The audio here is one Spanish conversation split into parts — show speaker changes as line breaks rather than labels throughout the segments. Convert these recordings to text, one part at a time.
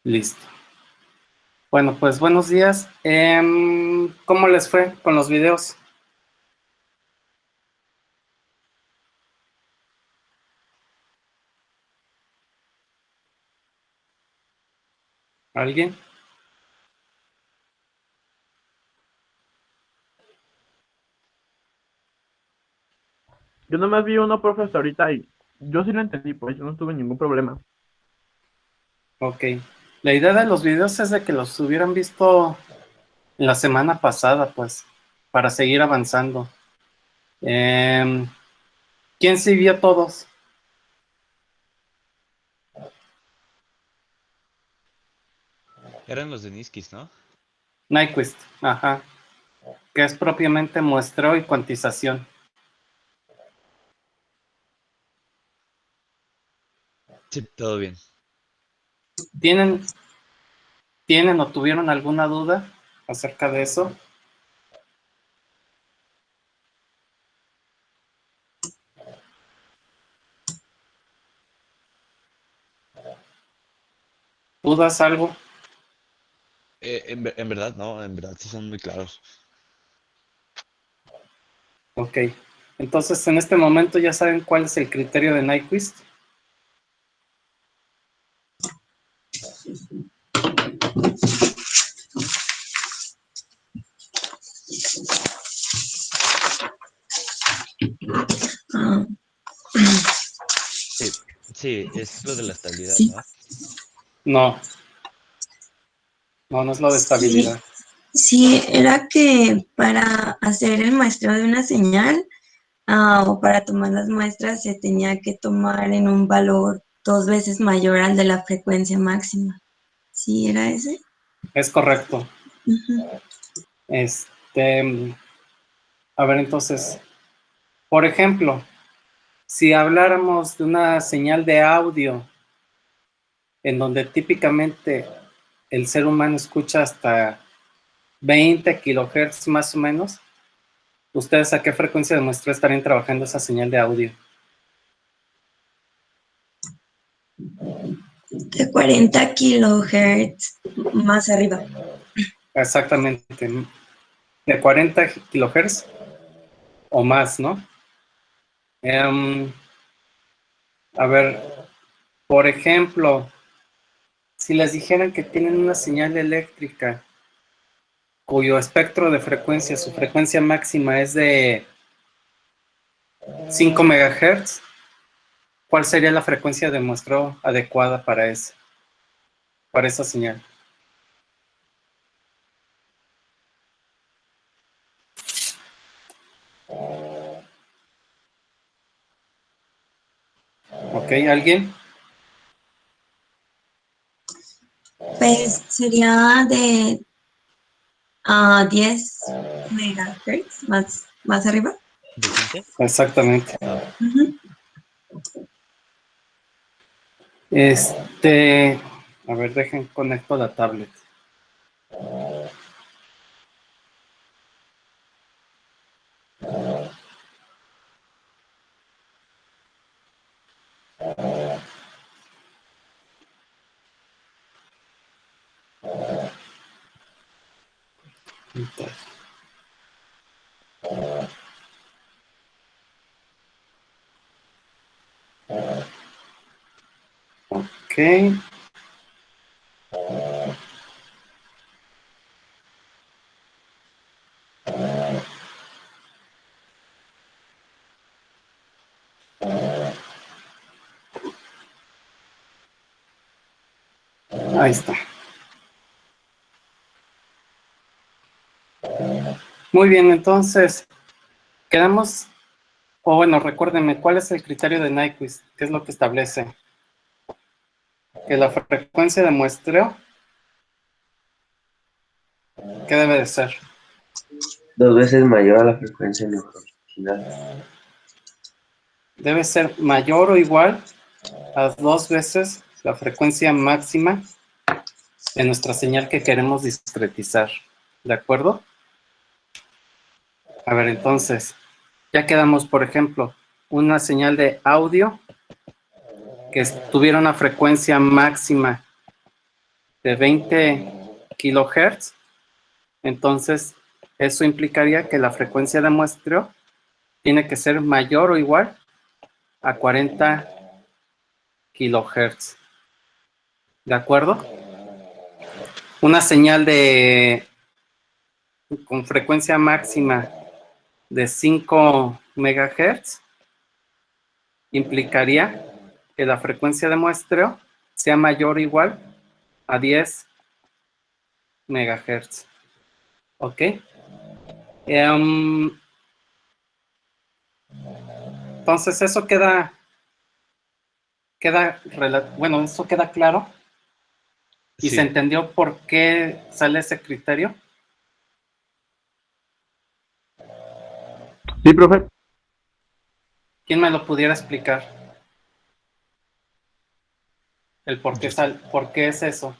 Listo. Bueno, pues buenos días. ¿Cómo les fue con los videos? ¿Alguien?
Yo nomás vi uno, profe, ahorita y yo sí lo entendí, pues yo no tuve ningún problema.
Ok. La idea de los videos es de que los hubieran visto la semana pasada, pues, para seguir avanzando. Em, ¿Quién sí vio todos?
Eran los de Niskis, ¿no?
Nyquist, ajá, que es propiamente muestreo y cuantización.
Sí, todo bien.
¿Tienen, ¿Tienen o tuvieron alguna duda acerca de eso? ¿Dudas algo?
En verdad, no, en verdad sí son muy claros.
Ok. Entonces, en este momento ya saben cuál es el criterio de Nyquist.
Ah,
Sí, sí, es lo de la estabilidad,
sí,
¿no?
No, no es lo de
sí,
estabilidad.
sí, era que para hacer el muestreo de una señal o para tomar las muestras se tenía que tomar en un valor 2 veces mayor al de la frecuencia máxima. ¿Sí era ese?
Es correcto.
Ujú.
Este, a ver, entonces, por ejemplo, si habláramos de una señal de audio en donde típicamente el ser humano escucha hasta 20 kilohertz más o menos, ¿ustedes a qué frecuencia de muestreo estarían trabajando esa señal de audio?
De 40 kilohertz más arriba.
Exactamente, de 40 kilohertz o más, ¿no? Em, a ver, por ejemplo, si les dijeran que tienen una señal eléctrica cuyo espectro de frecuencia, su frecuencia máxima es de 5 megahertz, ¿cuál sería la frecuencia de muestreo adecuada para esa señal? ¿Ok? ¿Alguien?
Pues sería de 10 megahertz más arriba.
¿De 15?
Exactamente.
Ah,
Ujú.
A ver, dejen conecto la tablet. Ok. Ahí está. Muy bien, entonces, quedamos, o bueno, recuérdenme, ¿cuál es el criterio de Nyquist? ¿Qué es lo que establece? Que la frecuencia de muestreo, ¿qué debe de ser?
2 veces mayor a la frecuencia original.
Debe ser mayor o igual a 2 veces la frecuencia máxima de nuestra señal que queremos discretizar. ¿De acuerdo? A ver, entonces, ya quedamos, por ejemplo, una señal de audio que tuviera una frecuencia máxima de 20 kilohertz, entonces eso implicaría que la frecuencia de muestreo tiene que ser mayor o igual a 40 kilohertz. ¿De acuerdo? Una señal con frecuencia máxima de 5 megahertz implicaría que la frecuencia de muestreo sea mayor o igual a 10 megahertz. ¿Ok? Entonces eso bueno, eso queda claro. ¿Y
Sí.
se entendió por qué sale ese criterio?
Sí, profe.
¿Quién me lo pudiera explicar? El por qué por qué es eso.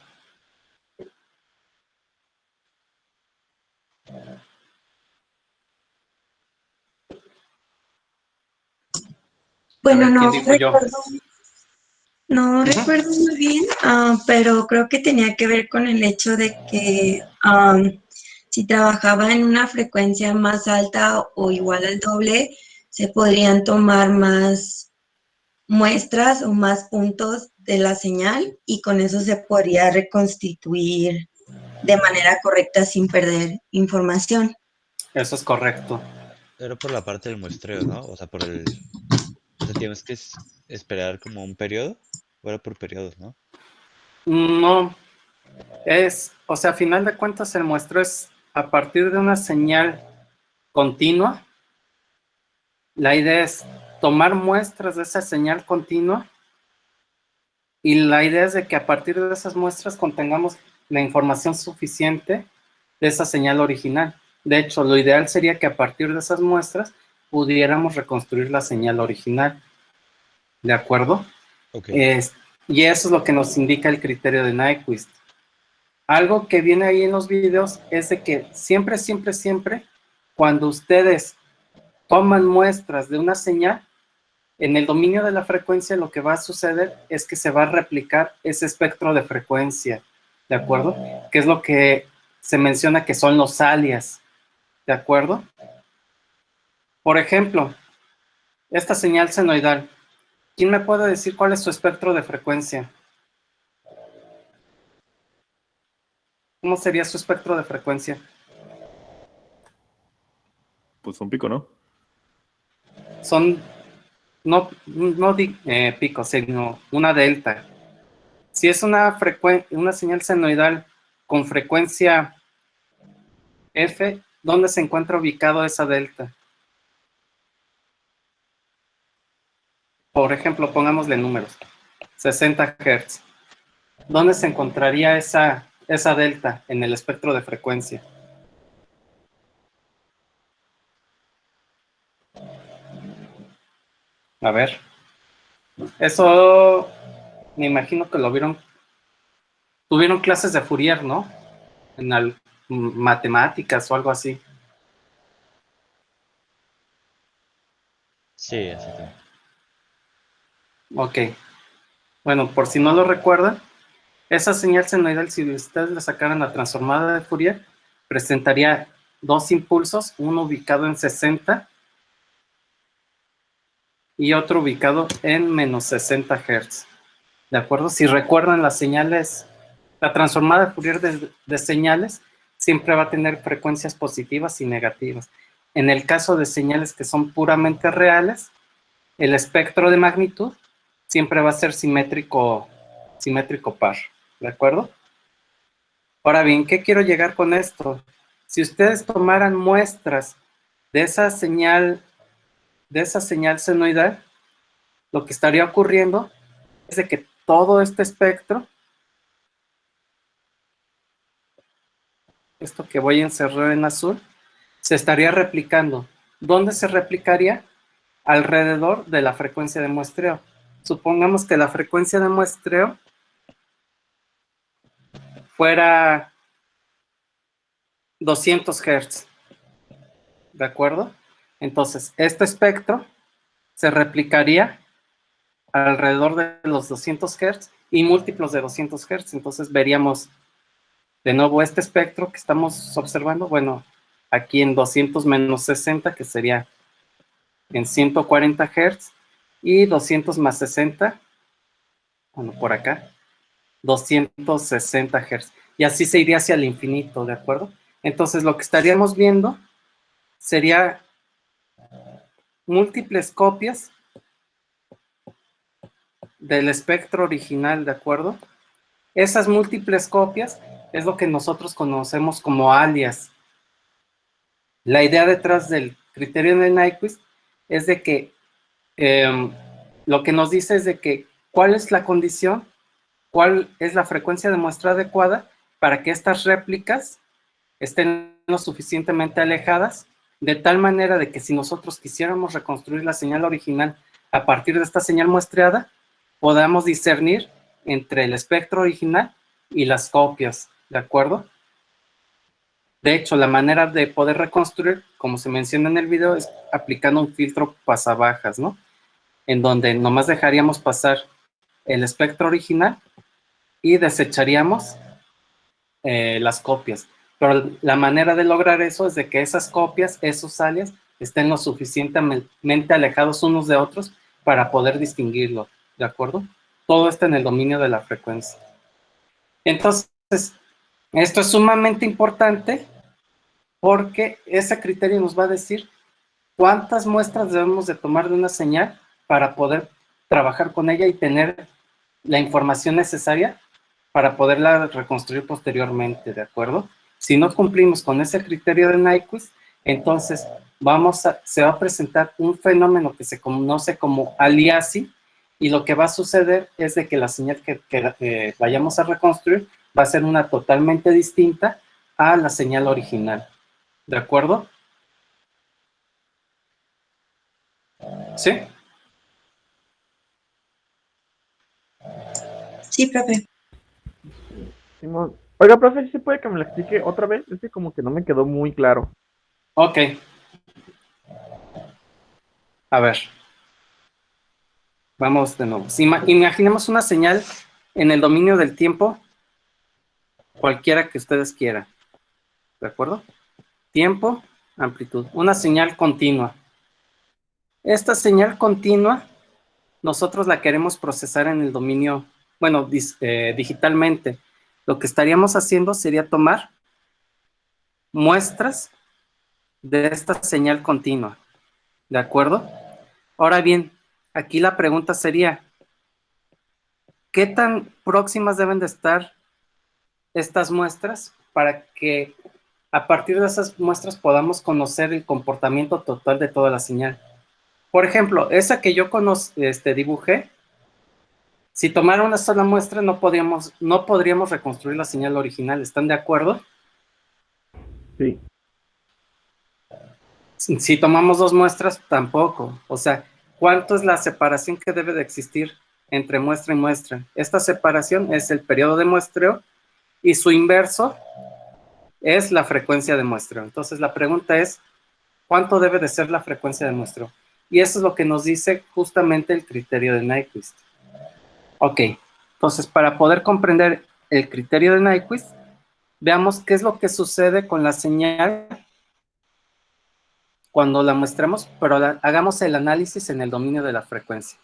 Bueno,
ver,
no
¿quién dijo yo?
recuerdo, no
Ujú.
recuerdo muy bien, pero creo que tenía que ver con el hecho de que si trabajaba en una frecuencia más alta o igual al doble, se podrían tomar más muestras o más puntos de la señal y con eso se podría reconstituir de manera correcta sin perder información.
Eso es correcto.
Era por la parte del muestreo, ¿no? O sea, o sea, tienes que esperar como un periodo. O era por periodos, ¿no?
No, o sea, a final de cuentas el muestreo es a partir de una señal continua. La idea es tomar muestras de esa señal continua y la idea es de que a partir de esas muestras contengamos la información suficiente de esa señal original. De hecho, lo ideal sería que a partir de esas muestras pudiéramos reconstruir la señal original. ¿De acuerdo?
Ok.
Y eso es lo que nos indica el criterio de Nyquist. Algo que viene ahí en los videos es de que siempre, siempre, siempre, cuando ustedes toman muestras de una señal, en el dominio de la frecuencia lo que va a suceder es que se va a replicar ese espectro de frecuencia, ¿de acuerdo? Que es lo que se menciona que son los alias, ¿de acuerdo? Por ejemplo, esta señal senoidal, ¿quién me puede decir cuál es su espectro de frecuencia? ¿Cómo sería su espectro de frecuencia?
Pues un pico, ¿no?
Son, no picos, sino una delta. Si es una señal senoidal con frecuencia F, ¿dónde se encuentra ubicado esa delta? Por ejemplo, pongámosle números. 60 Hz. ¿Dónde se encontraría esa delta en el espectro de frecuencia? A ver. Eso me imagino que lo vieron. Tuvieron clases de Fourier, ¿no? En matemáticas o algo así.
Sí, exactamente.
Ok. Bueno, por si no lo recuerdan, esa señal senoidal, si ustedes le sacaran la transformada de Fourier, presentaría dos impulsos, uno ubicado en 60 y otro ubicado en menos 60 Hz. ¿De acuerdo? Si recuerdan las señales, la transformada de Fourier de señales siempre va a tener frecuencias positivas y negativas. En el caso de señales que son puramente reales, el espectro de magnitud siempre va a ser simétrico par. ¿De acuerdo? Ahora bien, ¿qué quiero llegar con esto? Si ustedes tomaran muestras de esa señal senoidal, lo que estaría ocurriendo es de que todo este espectro, esto que voy a encerrar en azul, se estaría replicando. ¿Dónde se replicaría? Alrededor de la frecuencia de muestreo. Supongamos que la frecuencia de muestreo fuera 200 Hz. ¿De acuerdo? Entonces, este espectro se replicaría alrededor de los 200 Hz y múltiplos de 200 Hz. Entonces veríamos de nuevo este espectro que estamos observando, bueno, aquí en 200 menos 60, que sería en 140 Hz, y 200 más 60, bueno, por acá, 260 Hz. Y así se iría hacia el infinito, ¿de acuerdo? Entonces lo que estaríamos viendo sería múltiples copias del espectro original, ¿de acuerdo? Esas múltiples copias es lo que nosotros conocemos como alias. La idea detrás del criterio de Nyquist es de que lo que nos dice es de que cuál es la condición, cuál es la frecuencia de muestra adecuada para que estas réplicas estén lo suficientemente alejadas, de tal manera de que si nosotros quisiéramos reconstruir la señal original a partir de esta señal muestreada, podamos discernir entre el espectro original y las copias, ¿de acuerdo? De hecho, la manera de poder reconstruir, como se menciona en el video, es aplicando un filtro pasabajas, ¿no? En donde nomás dejaríamos pasar el espectro original y desecharíamos las copias. Pero la manera de lograr eso es de que esas copias, esos alias, estén lo suficientemente alejados unos de otros para poder distinguirlo, ¿de acuerdo? Todo está en el dominio de la frecuencia. Entonces, esto es sumamente importante porque ese criterio nos va a decir cuántas muestras debemos de tomar de una señal para poder trabajar con ella y tener la información necesaria para poderla reconstruir posteriormente, ¿de acuerdo? Si no cumplimos con ese criterio de Nyquist, entonces se va a presentar un fenómeno que se conoce como aliasing, y lo que va a suceder es de que la señal que vayamos a reconstruir va a ser una totalmente distinta a la señal original, ¿de acuerdo? ¿Sí?
Sí, profe.
Simón. Oiga, profe, ¿sí puede que me lo explique otra vez? Es que como que no me quedó muy claro.
Ok. A ver. Vamos de nuevo. Si imaginemos una señal en el dominio del tiempo, cualquiera que ustedes quieran. ¿De acuerdo? Tiempo, amplitud. Una señal continua. Esta señal continua, nosotros la queremos procesar en el dominio, bueno, digitalmente. Lo que estaríamos haciendo sería tomar muestras de esta señal continua. ¿De acuerdo? Ahora bien, aquí la pregunta sería, ¿qué tan próximas deben de estar estas muestras para que a partir de esas muestras podamos conocer el comportamiento total de toda la señal? Por ejemplo, esa que yo dibujé, si tomara una sola muestra no podríamos reconstruir la señal original. ¿Están de acuerdo?
Sí.
Si tomamos dos muestras, tampoco. O sea, ¿cuánto es la separación que debe de existir entre muestra y muestra? Esta separación es el periodo de muestreo y su inverso es la frecuencia de muestreo. Entonces, la pregunta es, ¿cuánto debe de ser la frecuencia de muestreo? Y eso es lo que nos dice justamente el criterio de Nyquist. Ok, entonces, para poder comprender el criterio de Nyquist, veamos qué es lo que sucede con la señal cuando la muestramos, pero hagamos el análisis en el dominio de la frecuencia.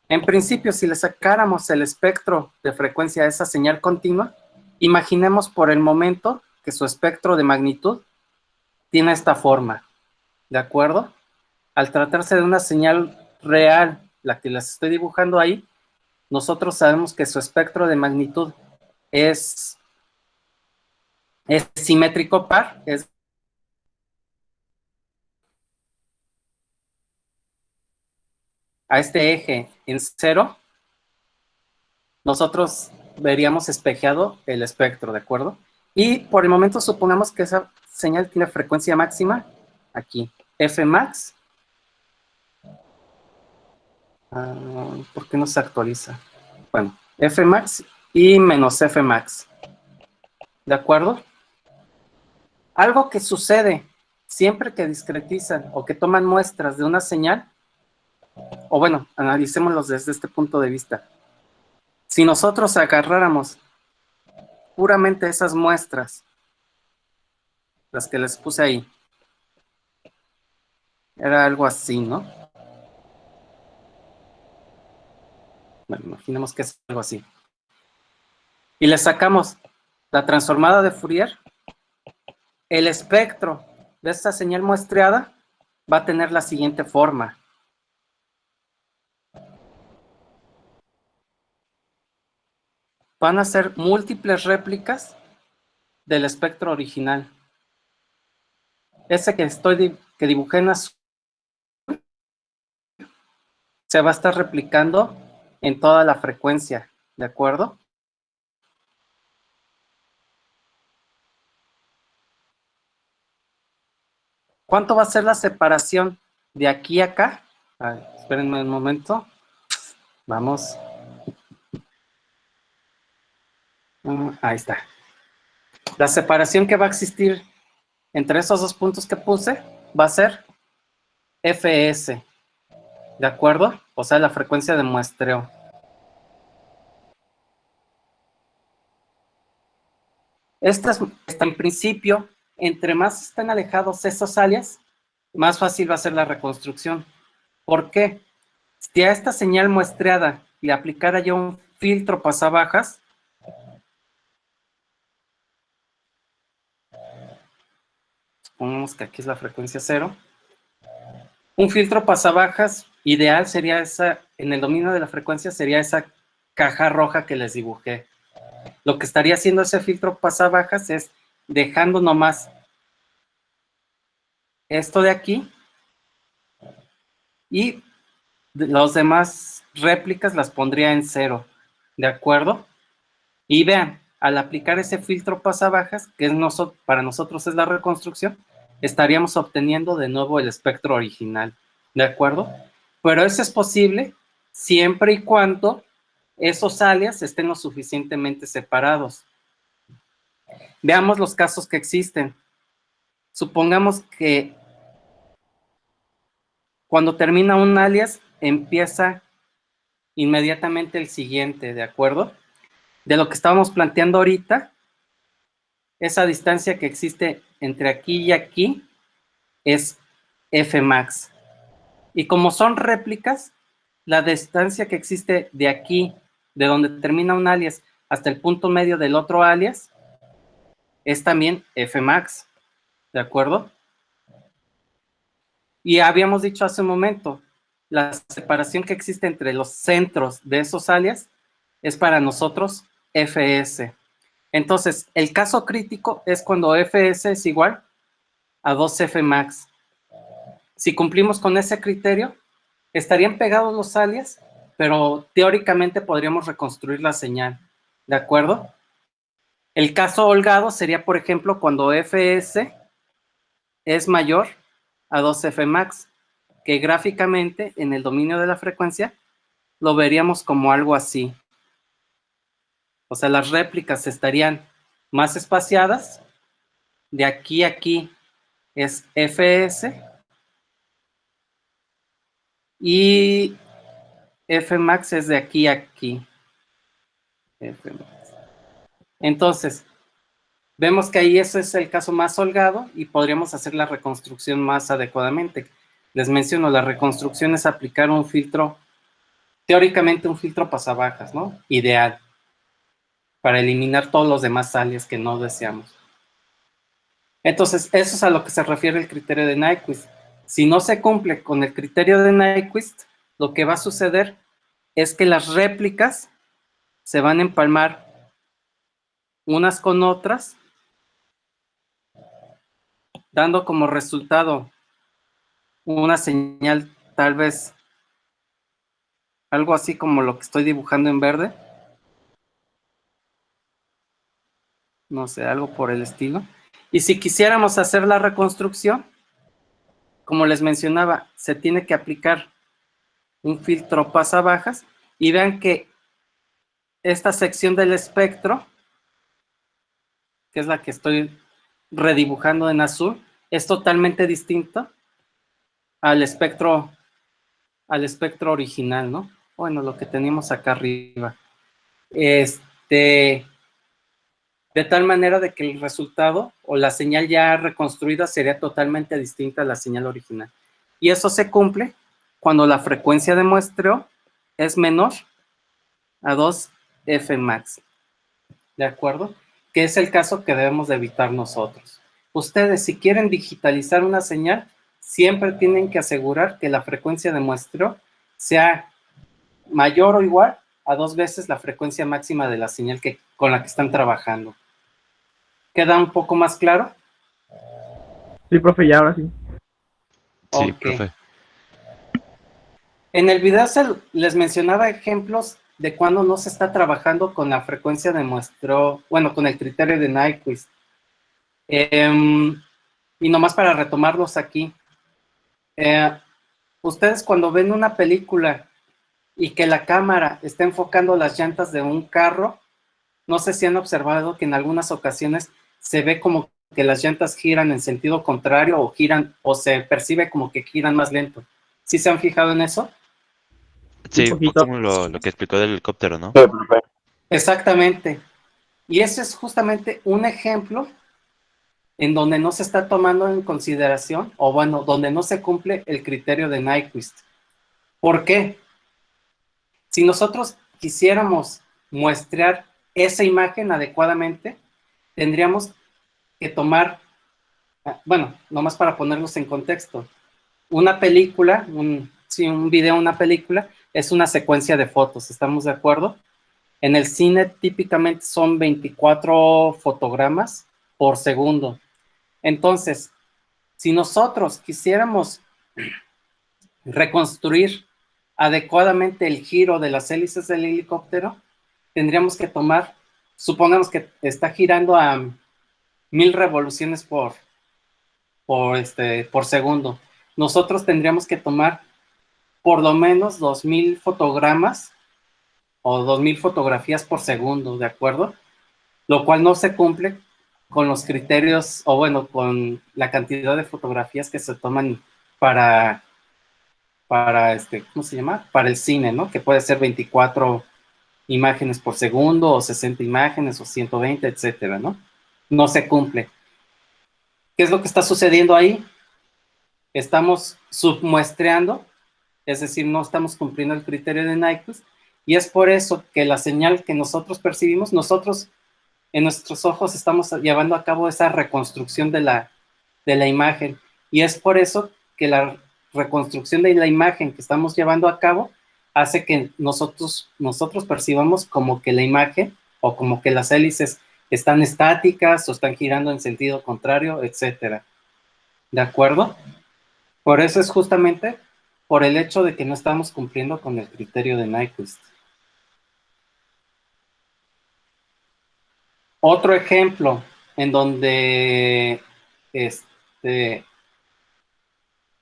En principio, si le sacáramos el espectro de frecuencia a esa señal continua, imaginemos por el momento que su espectro de magnitud tiene esta forma, ¿de acuerdo? Al tratarse de una señal real, la que les estoy dibujando ahí, nosotros sabemos que su espectro de magnitud es simétrico par, es a este eje en 0, nosotros veríamos espejeado el espectro, ¿de acuerdo? Y por el momento supongamos que esa señal tiene frecuencia máxima aquí, F max. ¿Por qué no se actualiza? Bueno, F max y menos F max, ¿de acuerdo? Algo que sucede siempre que discretizan o que toman muestras de una señal, o bueno, analicémoslos desde este punto de vista. Si nosotros agarráramos puramente esas muestras, las que les puse ahí, era algo así, ¿no? Bueno, imaginemos que es algo así. Y le sacamos la transformada de Fourier, el espectro de esta señal muestreada va a tener la siguiente forma. Van a ser múltiples réplicas del espectro original. Ese que dibujé en azul se va a estar replicando en toda la frecuencia, ¿de acuerdo? ¿Cuánto va a ser la separación de aquí a acá? A ver, espérenme un momento. Vamos. Ahí está. La separación que va a existir entre esos dos puntos que puse va a ser Fs, ¿de acuerdo? O sea, la frecuencia de muestreo. Esta en principio, entre más estén alejados esos alias, más fácil va a ser la reconstrucción. ¿Por qué? Si a esta señal muestreada le aplicara yo un filtro pasabajas, supongamos que aquí es la frecuencia 0, un filtro pasabajas ideal sería esa, en el dominio de la frecuencia sería esa caja roja que les dibujé. Lo que estaría haciendo ese filtro pasabajas es dejando nomás esto de aquí y los demás réplicas las pondría en 0, ¿de acuerdo? Y vean, al aplicar ese filtro pasabajas, que es para nosotros es la reconstrucción, estaríamos obteniendo de nuevo el espectro original, ¿de acuerdo? Pero eso es posible siempre y cuando esos alias estén lo suficientemente separados. Veamos los casos que existen. Supongamos que cuando termina un alias, empieza inmediatamente el siguiente, ¿de acuerdo? De lo que estábamos planteando ahorita, esa distancia que existe entre aquí y aquí es Fmax. Y como son réplicas, la distancia que existe de aquí, de donde termina un alias, hasta el punto medio del otro alias, es también Fmax, ¿de acuerdo? Y habíamos dicho hace un momento, la separación que existe entre los centros de esos alias es para nosotros Fs. Entonces, el caso crítico es cuando Fs es igual a 2Fmax. Si cumplimos con ese criterio, estarían pegados los alias, pero teóricamente podríamos reconstruir la señal, ¿de acuerdo? El caso holgado sería, por ejemplo, cuando Fs es mayor a 2Fmax, que gráficamente en el dominio de la frecuencia lo veríamos como algo así. O sea, las réplicas estarían más espaciadas. De aquí a aquí es Fs y Fmax es de aquí a aquí. Fmax. Entonces, vemos que ahí ese es el caso más holgado y podríamos hacer la reconstrucción más adecuadamente. Les menciono, la reconstrucción es aplicar un filtro, teóricamente un filtro pasabajas, ¿no? Ideal, para eliminar todos los demás alias que no deseamos. Entonces, eso es a lo que se refiere el criterio de Nyquist. Si no se cumple con el criterio de Nyquist, lo que va a suceder es que las réplicas se van a empalmar unas con otras, dando como resultado una señal tal vez algo así como lo que estoy dibujando en verde. No sé, algo por el estilo. Y si quisiéramos hacer la reconstrucción, como les mencionaba, se tiene que aplicar un filtro pasabajas y vean que esta sección del espectro, que es la que estoy redibujando en azul, es totalmente distinta al espectro original, ¿no? Bueno, lo que teníamos acá arriba. de tal manera de que el resultado o la señal ya reconstruida sería totalmente distinta a la señal original. Y eso se cumple cuando la frecuencia de muestreo es menor a 2f max. ¿De acuerdo? Que es el caso que debemos de evitar nosotros. Ustedes, si quieren digitalizar una señal, siempre tienen que asegurar que la frecuencia de muestreo sea mayor o igual a 2 veces la frecuencia máxima de la señal con la que están trabajando. ¿Queda un poco más claro?
Sí, profe, ya ahora sí.
Sí,
Ok.
profe.
En el video les mencionaba ejemplos de cuando no se está trabajando con la frecuencia de muestreo, bueno, con el criterio de Nyquist. Y nomás para retomarlos aquí, ustedes cuando ven una película y que la cámara está enfocando las llantas de un carro, no sé si han observado que en algunas ocasiones se ve como que las llantas giran en sentido contrario o giran, o se percibe como que giran más lento. ¿Sí se han fijado en eso?
Un
Sí, un poco
poquito.
como lo que explicó del helicóptero, ¿no?
Sí, profe.
Exactamente. Y ese es justamente un ejemplo en donde no se está tomando en consideración, o bueno, donde no se cumple el criterio de Nyquist. ¿Por qué? Si nosotros quisiéramos muestrear esa imagen adecuadamente, tendríamos que tomar, bueno, nomás para ponerlos en contexto, una película, un video, una película, es una secuencia de fotos, ¿estamos de acuerdo? En el cine típicamente son 24 fotogramas por segundo. Entonces, si nosotros quisiéramos reconstruir adecuadamente el giro de las hélices del helicóptero, tendríamos que tomar, supongamos que está girando a 1000 revoluciones por segundo. Nosotros tendríamos que tomar por lo menos 2000 fotogramas o 2000 fotografías por segundo, ¿de acuerdo? Lo cual no se cumple con los criterios, o bueno, con la cantidad de fotografías que se toman para ¿cómo se llama? Para el cine, ¿no? Que puede ser 24 imágenes por segundo, o 60 imágenes, o 120, etcétera, ¿no? No se cumple. ¿Qué es lo que está sucediendo ahí? Estamos submuestreando, es decir, no estamos cumpliendo el criterio de Nyquist, y es por eso que la señal que nosotros percibimos, nosotros en nuestros ojos estamos llevando a cabo esa reconstrucción de la imagen, y es por eso que la reconstrucción de la imagen que estamos llevando a cabo hace que nosotros percibamos como que la imagen o como que las hélices están estáticas o están girando en sentido contrario, etcétera. ¿De acuerdo? Por eso es justamente por el hecho de que no estamos cumpliendo con el criterio de Nyquist. Otro ejemplo en donde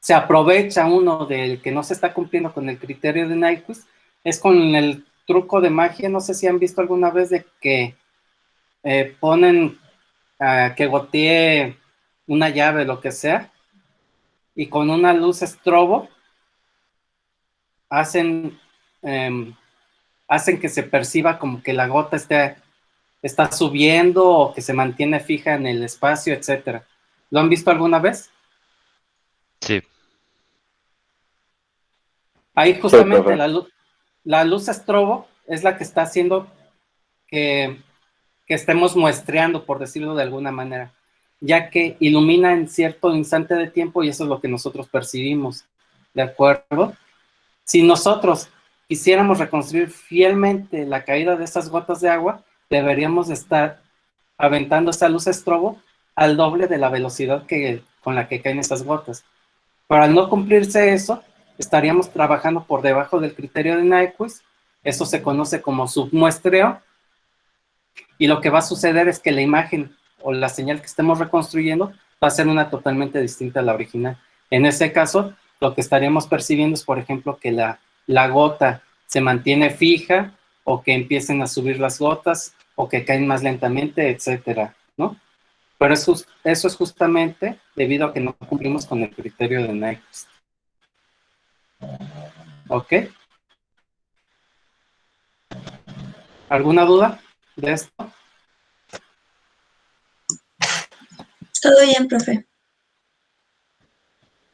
se aprovecha uno del que no se está cumpliendo con el criterio de Nyquist es con el truco de magia. No sé si han visto alguna vez de que ponen que gotee una llave, lo que sea, y con una luz estrobo hacen que se perciba como que la gota está subiendo o que se mantiene fija en el espacio, etcétera. ¿Lo han visto alguna vez?
Sí,
Ahí justamente
profe.
la luz estrobo es la que está haciendo que estemos muestreando, por decirlo de alguna manera, ya que ilumina en cierto instante de tiempo y eso es lo que nosotros percibimos, ¿de acuerdo? Si nosotros quisiéramos reconstruir fielmente la caída de esas gotas de agua, deberíamos estar aventando esa luz estrobo al doble de la velocidad con la que caen esas gotas. Para no cumplirse eso, estaríamos trabajando por debajo del criterio de Nyquist. Eso se conoce como submuestreo, y lo que va a suceder es que la imagen o la señal que estemos reconstruyendo va a ser una totalmente distinta a la original. En ese caso, lo que estaríamos percibiendo es, por ejemplo, que la gota se mantiene fija, o que empiecen a subir las gotas, o que caen más lentamente, etcétera, ¿no? Pero eso es justamente debido a que no cumplimos con el criterio de Nyquist. ¿Ok? ¿Alguna duda de esto?
Todo bien, profe.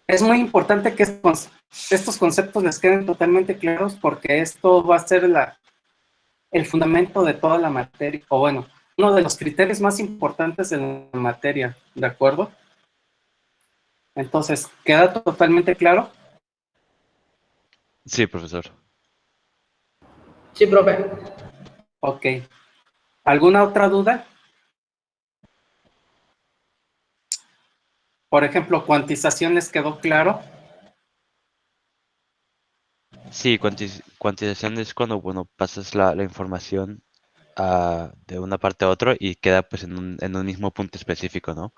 Es muy importante que estos conceptos les queden totalmente claros porque esto va a ser el fundamento de toda la materia, o bueno, uno de los criterios más importantes de la materia, ¿de acuerdo? Entonces, ¿queda totalmente claro?
Sí, profesor.
Sí, profe.
Ok. ¿Alguna otra duda? Por ejemplo, cuantización, ¿les quedó claro?
Sí, cuantización es cuando, bueno, pasas la información de una parte a otra y queda pues en un mismo punto específico, ¿no?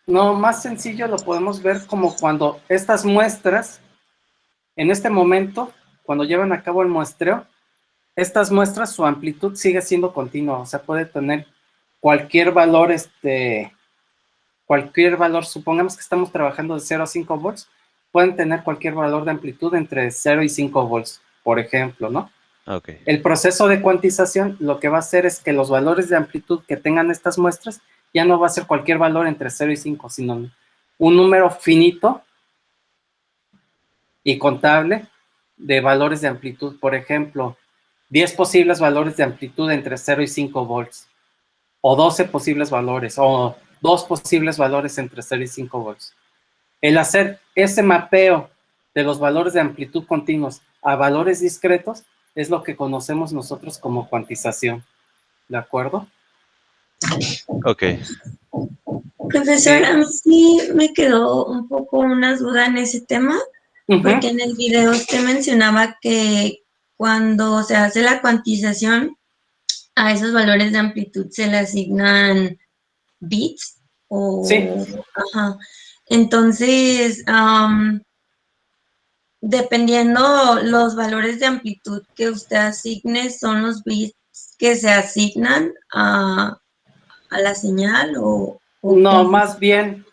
No, más sencillo lo podemos ver como cuando estas muestras, en este momento, cuando llevan a cabo el muestreo, estas muestras, su amplitud sigue siendo continua, o sea, puede tener cualquier valor, supongamos que estamos trabajando de 0 a 5 volts, pueden tener cualquier valor de amplitud entre 0 y 5 volts, por ejemplo, ¿no?
Ok.
El proceso de cuantización lo que va a hacer es que los valores de amplitud que tengan estas muestras ya no va a ser cualquier valor entre 0 y 5, sino un número finito y contable de valores de amplitud. Por ejemplo, 10 posibles valores de amplitud entre 0 y 5 volts, o 12 posibles valores, o 2 posibles valores entre 0 y 5 volts. El hacer ese mapeo de los valores de amplitud continuos a valores discretos es lo que conocemos nosotros como cuantización. ¿De acuerdo?
Ok.
Profesor, a mí sí me quedó un poco una duda en ese tema, porque en el video usted mencionaba que cuando se hace la cuantización, a esos valores de amplitud se le asignan bits o...
Sí.
Ajá. Entonces, dependiendo los valores de amplitud que usted asigne, son los bits que se asignan a la señal o
No,
¿cómo?
más bien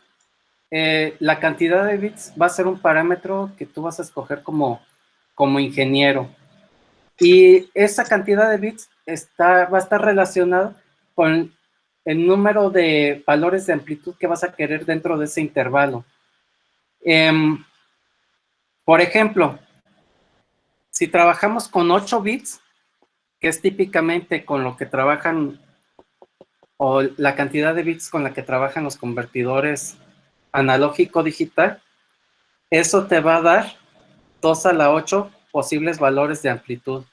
la cantidad de bits va a ser un parámetro que tú vas a escoger como ingeniero. Y esa cantidad de bits va a estar relacionada con el número de valores de amplitud que vas a querer dentro de ese intervalo. Por ejemplo, si trabajamos con 8 bits, que es típicamente con lo que trabajan, o la cantidad de bits con la que trabajan los convertidores analógico-digital, eso te va a dar 2 a la 8 posibles valores de amplitud.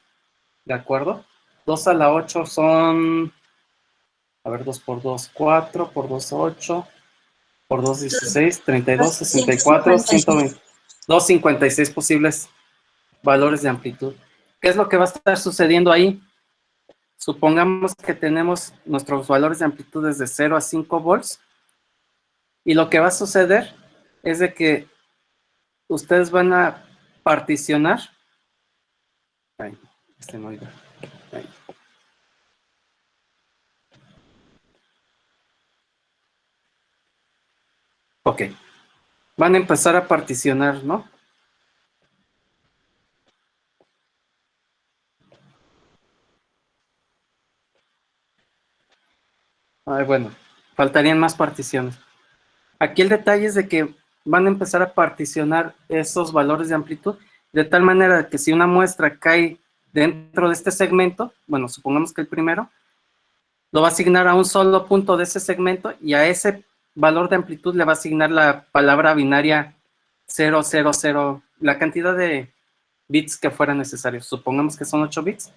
¿De acuerdo? 2 a la 8 son, a ver, 2 por 2, 4, por 2, 8, por 2, 16, 32, 64, 120, 256 posibles valores de amplitud. ¿Qué es lo que va a estar sucediendo ahí? Supongamos que tenemos nuestros valores de amplitud desde 0 a 5 volts, y lo que va a suceder es de que ustedes van a particionar. Ay, no iba. Ahí. Ok. Van a empezar a particionar, ¿no? Ay, bueno, faltarían más particiones. Aquí el detalle es de que van a empezar a particionar esos valores de amplitud de tal manera que si una muestra cae dentro de este segmento, bueno, supongamos que el primero, lo va a asignar a un solo punto de ese segmento y a ese valor de amplitud le va a asignar la palabra binaria 000, la cantidad de bits que fuera necesario. Supongamos que son 8 bits.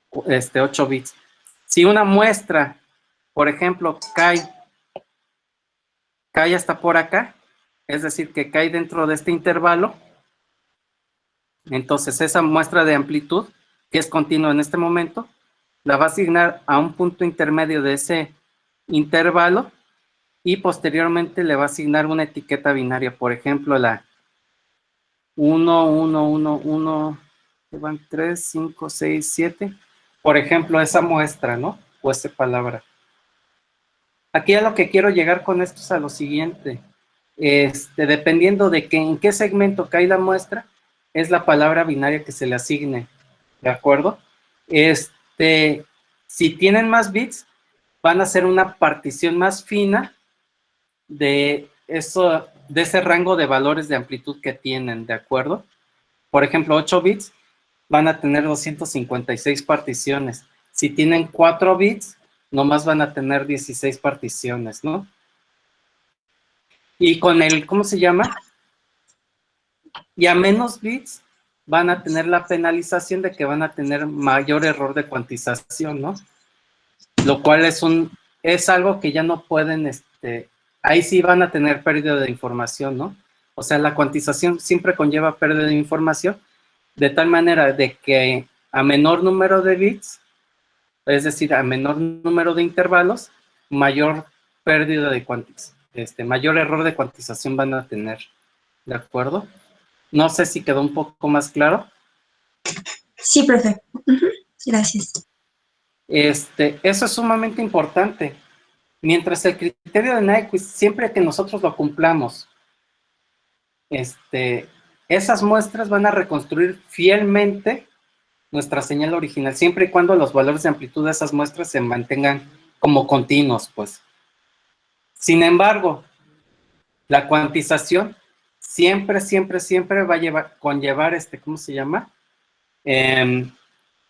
8 bits. Si una muestra, por ejemplo, cae hasta por acá, es decir, que cae dentro de este intervalo, entonces esa muestra de amplitud, que es continua en este momento, la va a asignar a un punto intermedio de ese intervalo y posteriormente le va a asignar una etiqueta binaria, por ejemplo, la 1, 1, 1, 1, van 3, 5, 6, 7, por ejemplo, esa muestra, ¿no? O esa palabra. Aquí a lo que quiero llegar con esto es a lo siguiente. Dependiendo de en qué segmento cae la muestra, es la palabra binaria que se le asigne. ¿de acuerdo? Si tienen más bits, van a hacer una partición más fina de ese rango de valores de amplitud que tienen, ¿de acuerdo? Por ejemplo, 8 bits van a tener 256 particiones. Si tienen 4 bits, nomás van a tener 16 particiones, ¿no? Y con el, ¿cómo se llama? Y a menos bits van a tener la penalización de que van a tener mayor error de cuantización, ¿no? Lo cual es algo que ya no pueden, ahí sí van a tener pérdida de información, ¿no? O sea, la cuantización siempre conlleva pérdida de información, de tal manera de que a menor número de bits, es decir, a menor número de intervalos, mayor pérdida de mayor error de cuantización van a tener, ¿de acuerdo? No sé si quedó un poco más claro.
Sí, profe. Ujú, gracias.
Eso es sumamente importante. Mientras el criterio de Nyquist, siempre que nosotros lo cumplamos, esas muestras van a reconstruir fielmente nuestra señal original, siempre y cuando los valores de amplitud de esas muestras se mantengan como continuos, pues. Sin embargo, la cuantización siempre va a conllevar, ¿cómo se llama?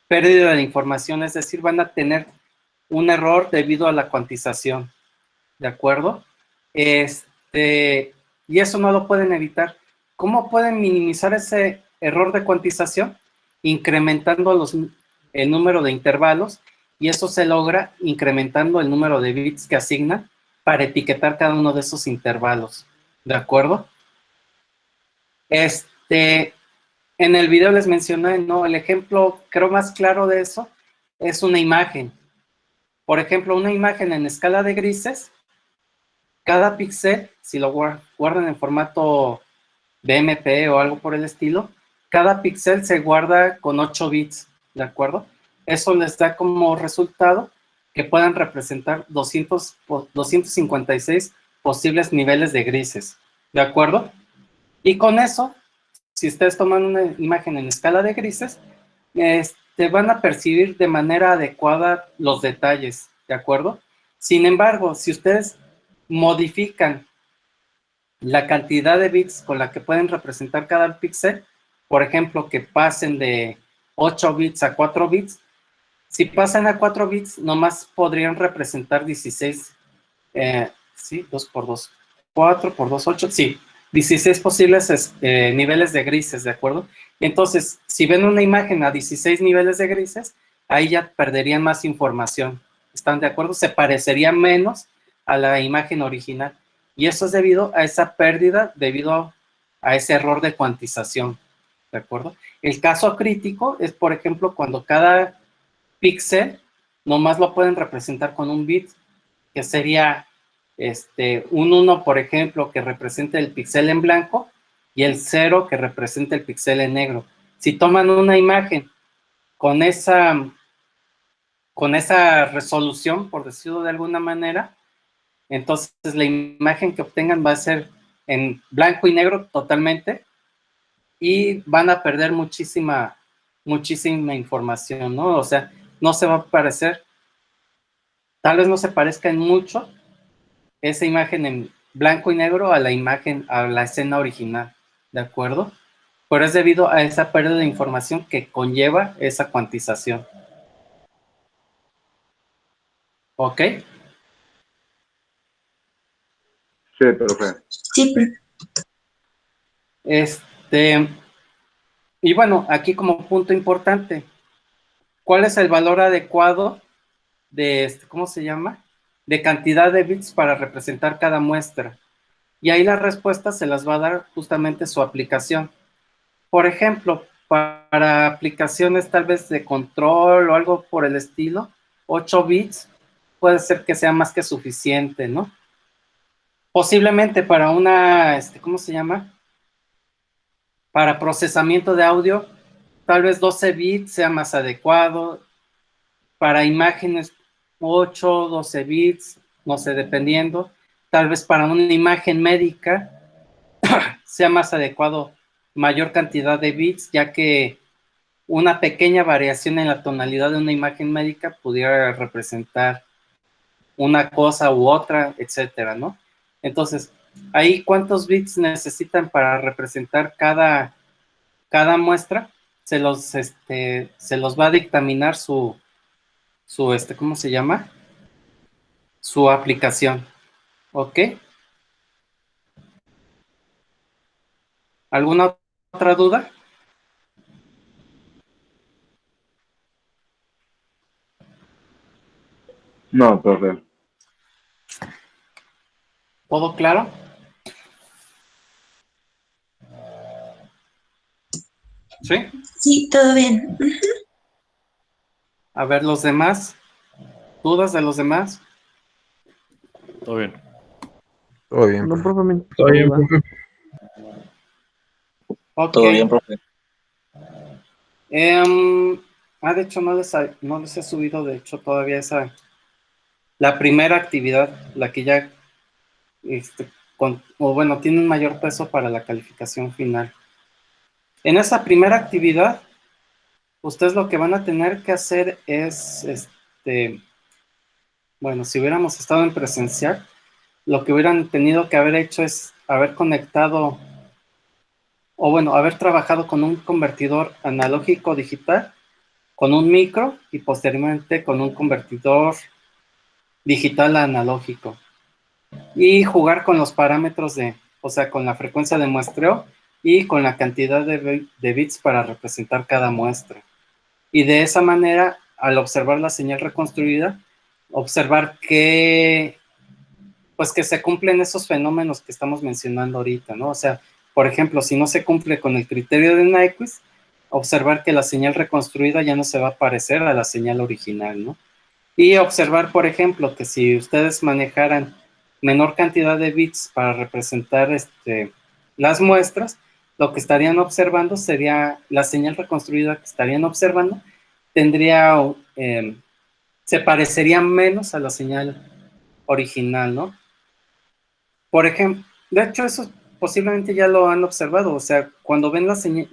Pérdida de información, es decir, van a tener un error debido a la cuantización, ¿de acuerdo? Y eso no lo pueden evitar. ¿Cómo pueden minimizar ese error de cuantización? Incrementando el número de intervalos, y eso se logra incrementando el número de bits que asignan para etiquetar cada uno de esos intervalos, ¿de acuerdo? En el video les mencioné, ¿no? El ejemplo, creo, más claro de eso es una imagen. Por ejemplo, una imagen en escala de grises, cada píxel, si lo guardan en formato BMP o algo por el estilo, cada píxel se guarda con 8 bits, ¿de acuerdo? Eso les da como resultado que puedan representar 256 posibles niveles de grises, ¿de acuerdo? Y con eso, si ustedes toman una imagen en escala de grises, van a percibir de manera adecuada los detalles, ¿de acuerdo? Sin embargo, si ustedes modifican la cantidad de bits con la que pueden representar cada píxel, por ejemplo, que pasen de 8 bits a 4 bits, si pasan a 4 bits, nomás podrían representar 16, sí, 2 por 2, 4 por 2, 8, sí, 16 posibles niveles de grises, ¿de acuerdo? Entonces, si ven una imagen a 16 niveles de grises, ahí ya perderían más información. ¿Están de acuerdo? Se parecería menos a la imagen original. Y eso es debido a esa pérdida, debido a ese error de cuantización, ¿de acuerdo? El caso crítico es, por ejemplo, cuando cada píxel nomás lo pueden representar con un bit, que sería un 1, por ejemplo, que representa el píxel en blanco, y el 0 que representa el píxel en negro. Si toman una imagen con esa resolución, por decirlo de alguna manera, entonces la imagen que obtengan va a ser en blanco y negro totalmente, y van a perder muchísima información, ¿no? O sea, no se va a parecer, tal vez no se parezca en mucho esa imagen en blanco y negro a la escena original, ¿de acuerdo? Pero es debido a esa pérdida de información que conlleva esa cuantización. ¿Ok?
Sí, profe.
Sí, profe.
Y bueno, aquí como punto importante, ¿cuál es el valor adecuado de, ¿cómo se llama? De cantidad de bits para representar cada muestra? Y ahí la respuesta se las va a dar justamente su aplicación. Por ejemplo, para aplicaciones tal vez de control o algo por el estilo, 8 bits puede ser que sea más que suficiente, ¿no? Posiblemente para una, ¿cómo se llama? Para procesamiento de audio, tal vez 12 bits sea más adecuado. Para imágenes, 8, 12 bits, no sé, dependiendo. Tal vez para una imagen médica sea más adecuado mayor cantidad de bits, ya que una pequeña variación en la tonalidad de una imagen médica pudiera representar una cosa u otra, etcétera, ¿no? Entonces, ahí, ¿cuántos bits necesitan para representar cada muestra? Se los va a dictaminar su ¿cómo se llama? Su aplicación, ¿ok? ¿Alguna otra duda?
No, profe.
¿Todo claro? ¿Sí?
Sí, todo bien.
A ver, los demás. ¿Dudas de los demás?
Todo bien.
Todo bien,
No,
profe.
profe, me
Todo bien,
duda.
profe.
Ok.
Todo bien, profe.
De hecho, no les he subido, de hecho, todavía la primera actividad, la que ya, o bueno, tiene un mayor peso para la calificación final. En esa primera actividad, ustedes lo que van a tener que hacer es, bueno, si hubiéramos estado en presencial, lo que hubieran tenido que haber hecho es haber conectado, o bueno, haber trabajado con un convertidor analógico digital, con un micro y posteriormente con un convertidor digital a analógico. Y jugar con los parámetros o sea, con la frecuencia de muestreo y con la cantidad de bits para representar cada muestra. Y de esa manera, al observar la señal reconstruida, observar pues que se cumplen esos fenómenos que estamos mencionando ahorita, ¿no? O sea, por ejemplo, si no se cumple con el criterio de Nyquist, observar que la señal reconstruida ya no se va a parecer a la señal original, ¿no? Y observar, por ejemplo, que si ustedes manejaran menor cantidad de bits para representar las muestras, lo que estarían observando sería la señal reconstruida que estarían observando, se parecería menos a la señal original, ¿no? Por ejemplo, de hecho, eso posiblemente ya lo han observado, o sea, cuando ven la señal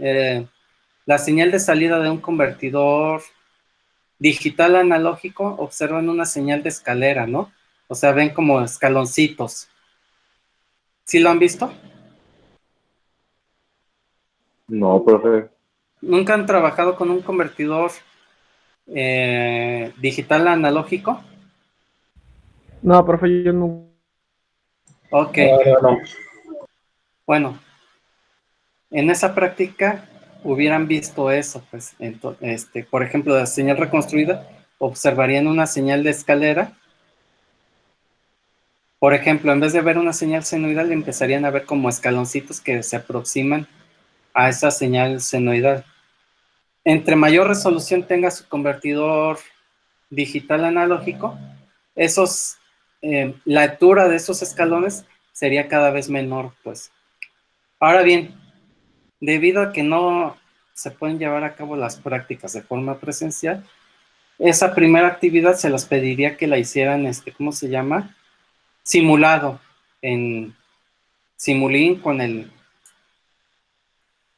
de salida de un convertidor digital analógico, observan una señal de escalera, ¿no? O sea, ven como escaloncitos. ¿Sí lo han visto?
No, profe.
¿Nunca han trabajado con un convertidor digital analógico?
No, profe, yo no.
Ok,
No.
bueno, en esa práctica hubieran visto eso, pues, por ejemplo, la señal reconstruida, observarían una señal de escalera. Por ejemplo, en vez de ver una señal senoidal, empezarían a ver como escaloncitos que se aproximan a esa señal senoidal. Entre mayor resolución tenga su convertidor digital analógico, la altura de esos escalones sería cada vez menor, pues. Ahora bien, debido a que no se pueden llevar a cabo las prácticas de forma presencial, esa primera actividad se las pediría que la hicieran, ¿cómo se llama? Simulado, en Simulink con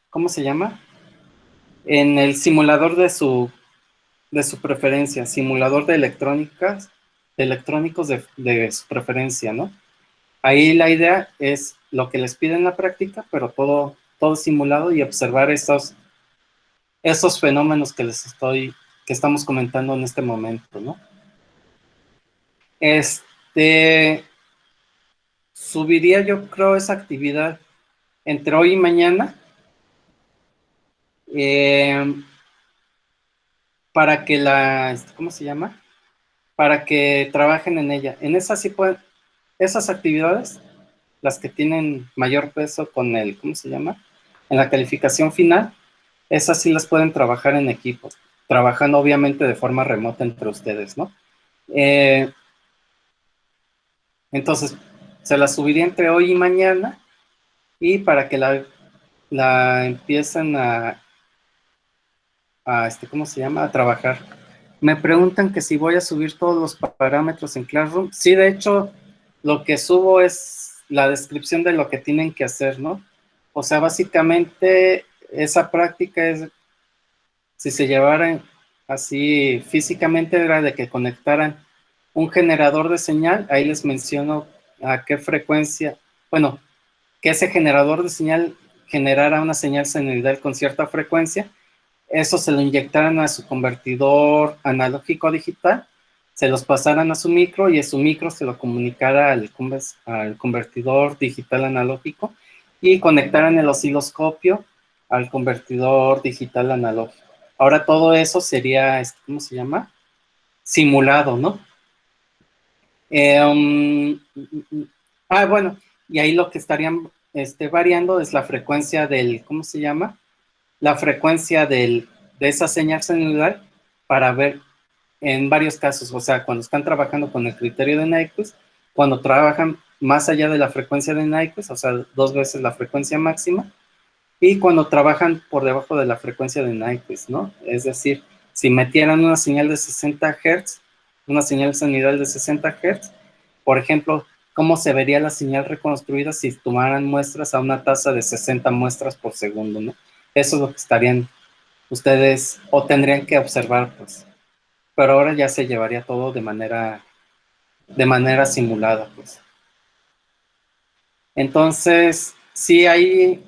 ¿cómo se llama? En el simulador de su preferencia, simulador de electrónicos de su preferencia, ¿no? Ahí la idea es lo que les piden en la práctica, pero todo simulado y observar esos fenómenos que que estamos comentando en este momento, ¿no? Subiría yo creo esa actividad entre hoy y mañana, para que ¿cómo se llama? Para que trabajen en ella. En esas sí pueden, esas actividades, las que tienen mayor peso con ¿cómo se llama? En la calificación final, esas sí las pueden trabajar en equipo, trabajando obviamente de forma remota entre ustedes, ¿no? Entonces, se las subiría entre hoy y mañana, y para que la empiecen ¿cómo se llama? A trabajar. Me preguntan que si voy a subir todos los parámetros en Classroom. Sí, de hecho, lo que subo es la descripción de lo que tienen que hacer, ¿no? O sea, básicamente esa práctica es si se llevaran así físicamente, era de que conectaran un generador de señal. Ahí les menciono a qué frecuencia, bueno, que ese generador de señal generara una señal senoidal con cierta frecuencia. Eso se lo inyectaran a su convertidor analógico a digital, se los pasaran a su micro y a su micro se lo comunicara al convertidor digital analógico y conectaran el osciloscopio al convertidor digital analógico. Ahora todo eso sería, ¿cómo se llama? Simulado, ¿no? Bueno, y ahí lo que estarían variando es la frecuencia del, ¿cómo se llama? La frecuencia de esa señal senoidal para ver en varios casos, o sea, cuando están trabajando con el criterio de Nyquist, cuando trabajan más allá de la frecuencia de Nyquist, o sea, 2 veces la frecuencia máxima, y cuando trabajan por debajo de la frecuencia de Nyquist, ¿no? Es decir, si metieran una señal de 60 Hz, una señal senoidal de 60 Hz, por ejemplo, ¿cómo se vería la señal reconstruida si tomaran muestras a una tasa de 60 muestras por segundo, ¿no? Eso es lo que estarían ustedes o tendrían que observar, pues. Pero ahora ya se llevaría todo de manera simulada, pues. Entonces, sí, ahí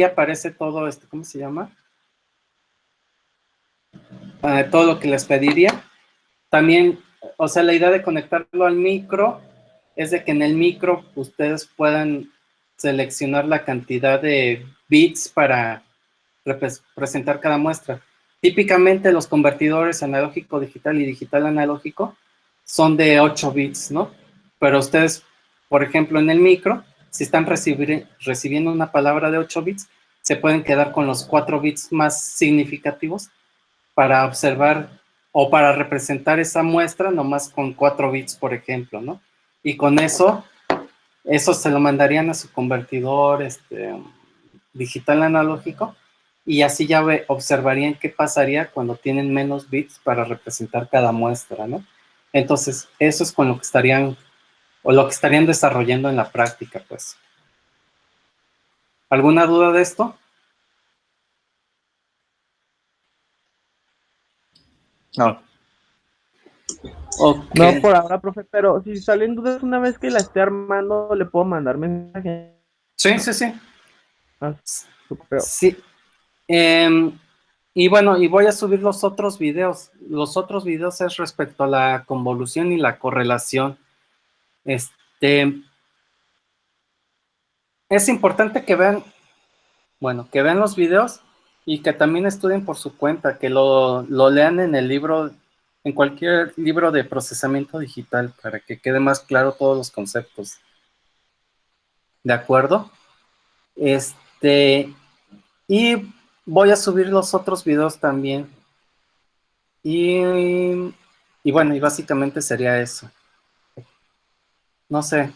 aparece todo esto, ¿cómo se llama? Todo lo que les pediría. También, o sea, la idea de conectarlo al micro es de que en el micro ustedes puedan seleccionar la cantidad de bits para presentar cada muestra. Típicamente los convertidores analógico digital y digital analógico son de 8 bits, ¿no? Pero ustedes, por ejemplo, en el micro, si están recibiendo una palabra de 8 bits, se pueden quedar con los 4 bits más significativos para observar o para representar esa muestra nomás con 4 bits, por ejemplo, ¿no? Y con eso se lo mandarían a su convertidor digital analógico y así ya observarían qué pasaría cuando tienen menos bits para representar cada muestra, ¿no? Entonces, eso es con lo que estarían desarrollando en la práctica, pues. ¿Alguna duda de esto?
No.
Ok.
No por ahora, profe, pero si salen dudas una vez que la esté armando, le puedo mandar mensaje
Sí.
a su correo.
Sí. Y bueno, y voy a subir los otros videos. Los otros videos es respecto a la convolución y la correlación. Es importante que vean los videos y que también estudien por su cuenta, que lo lean en el libro, en cualquier libro de procesamiento digital, para que quede más claro todos los conceptos. ¿De acuerdo? Y voy a subir los otros videos también. Y bueno, y básicamente sería eso. No sé,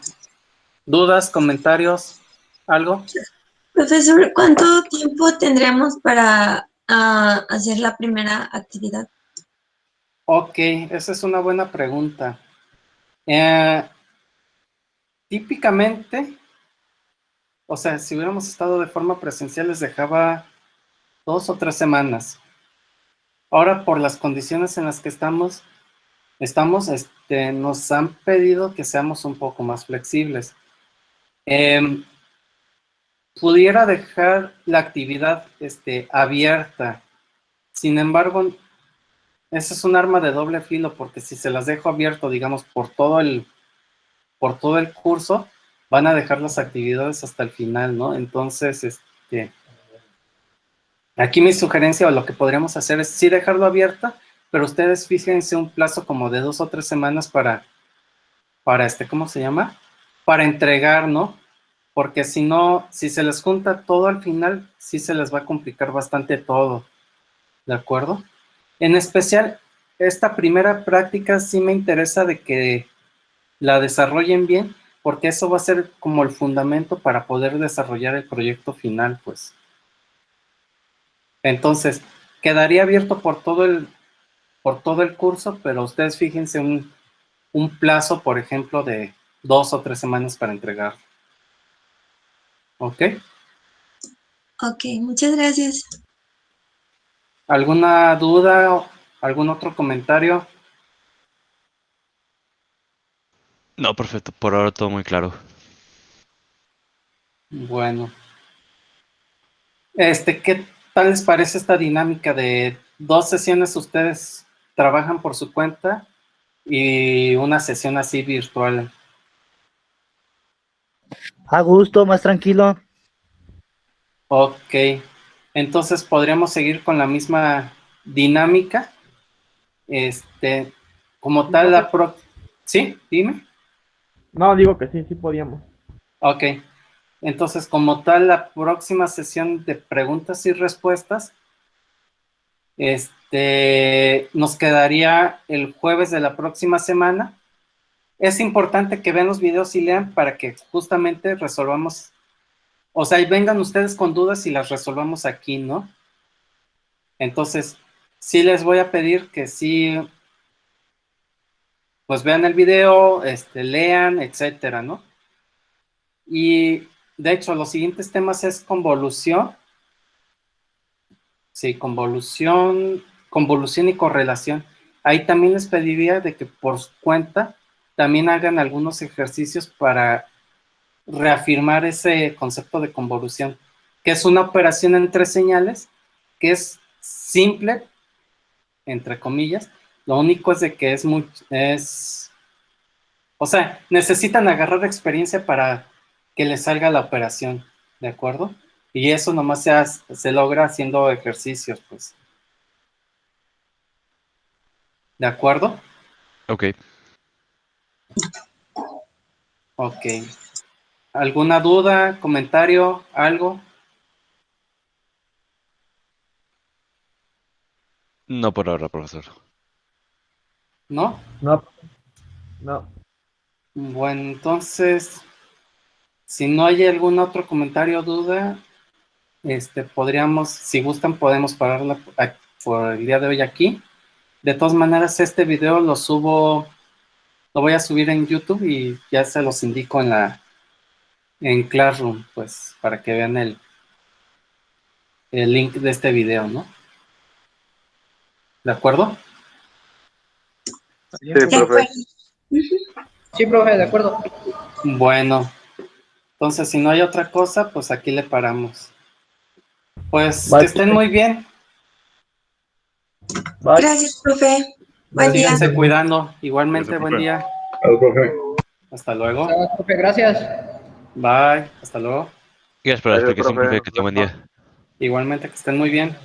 ¿dudas, comentarios, algo?
Profesor, ¿cuánto tiempo tendríamos para hacer la primera actividad?
Ok, esa es una buena pregunta. Típicamente, o sea, si hubiéramos estado de forma presencial, les dejaba 2 o 3 semanas. Ahora, por las condiciones en las que estamos, nos han pedido que seamos un poco más flexibles. Pudiera dejar la actividad abierta. Sin embargo, ese es un arma de doble filo, porque si se las dejo abierto, digamos, por todo el curso, van a dejar las actividades hasta el final, ¿no? Entonces, aquí mi sugerencia o lo que podríamos hacer es sí dejarlo abierta, pero ustedes fíjense un plazo como de 2 o 3 semanas para ¿cómo se llama? Para entregar, ¿no? Porque si no, si se les junta todo al final, sí se les va a complicar bastante todo, ¿de acuerdo? En especial, esta primera práctica sí me interesa de que la desarrollen bien, porque eso va a ser como el fundamento para poder desarrollar el proyecto final, pues. Entonces, quedaría abierto por todo el curso, pero ustedes fíjense un plazo, por ejemplo, de 2 o 3 semanas para entregar. ¿Ok?
Ok, muchas gracias.
¿Alguna duda o algún otro comentario?
No, perfecto, por ahora todo muy claro.
Bueno. ¿Qué tal les parece esta dinámica de 2 sesiones ustedes trabajan por su cuenta y una sesión así virtual?
A gusto, más tranquilo.
Ok, entonces podríamos seguir con la misma dinámica. Como tal, ¿Sí? Dime.
No, digo que sí, sí podíamos.
Ok, entonces como tal, la próxima sesión de preguntas y respuestas, nos quedaría el jueves de la próxima semana. Es importante que vean los videos y lean para que justamente resolvamos, o sea, y vengan ustedes con dudas y las resolvamos aquí, ¿no? Entonces, sí les voy a pedir que sí, pues vean el video, lean, etcétera, ¿no? Y de hecho, los siguientes temas es convolución. Sí, convolución y correlación. Ahí también les pediría de que por su cuenta también hagan algunos ejercicios para reafirmar ese concepto de convolución, que es una operación entre señales, que es simple, entre comillas. Lo único es de que o sea, necesitan agarrar experiencia para que les salga la operación, ¿de acuerdo? Y eso nomás se logra haciendo ejercicios, pues. ¿De acuerdo?
Ok.
Ok. ¿Alguna duda, comentario, algo?
No por ahora, profesor.
¿No?
No, no.
Bueno, entonces, si no hay algún otro comentario o duda, podríamos, si gustan, podemos pararla por el día de hoy aquí. De todas maneras, este video lo voy a subir en YouTube y ya se los indico en Classroom, pues, para que vean el link de este video, ¿no? ¿De acuerdo?
Sí,
De
profe.
acuerdo.
Sí, profe, de acuerdo.
Bueno, entonces, si no hay otra cosa, pues aquí le paramos. Pues que
Bye,
estén
profe.
muy bien.
Bye.
Gracias, profe. Buen día.
Síganse cuidando. Igualmente,
Gracias,
buen
profe.
día.
Al profe.
Hasta luego.
Profe, gracias.
Bye. Hasta luego.
Gracias por la
Gracias,
explicación,
profe.
profe, que tenga buen día.
Igualmente, que estén muy bien.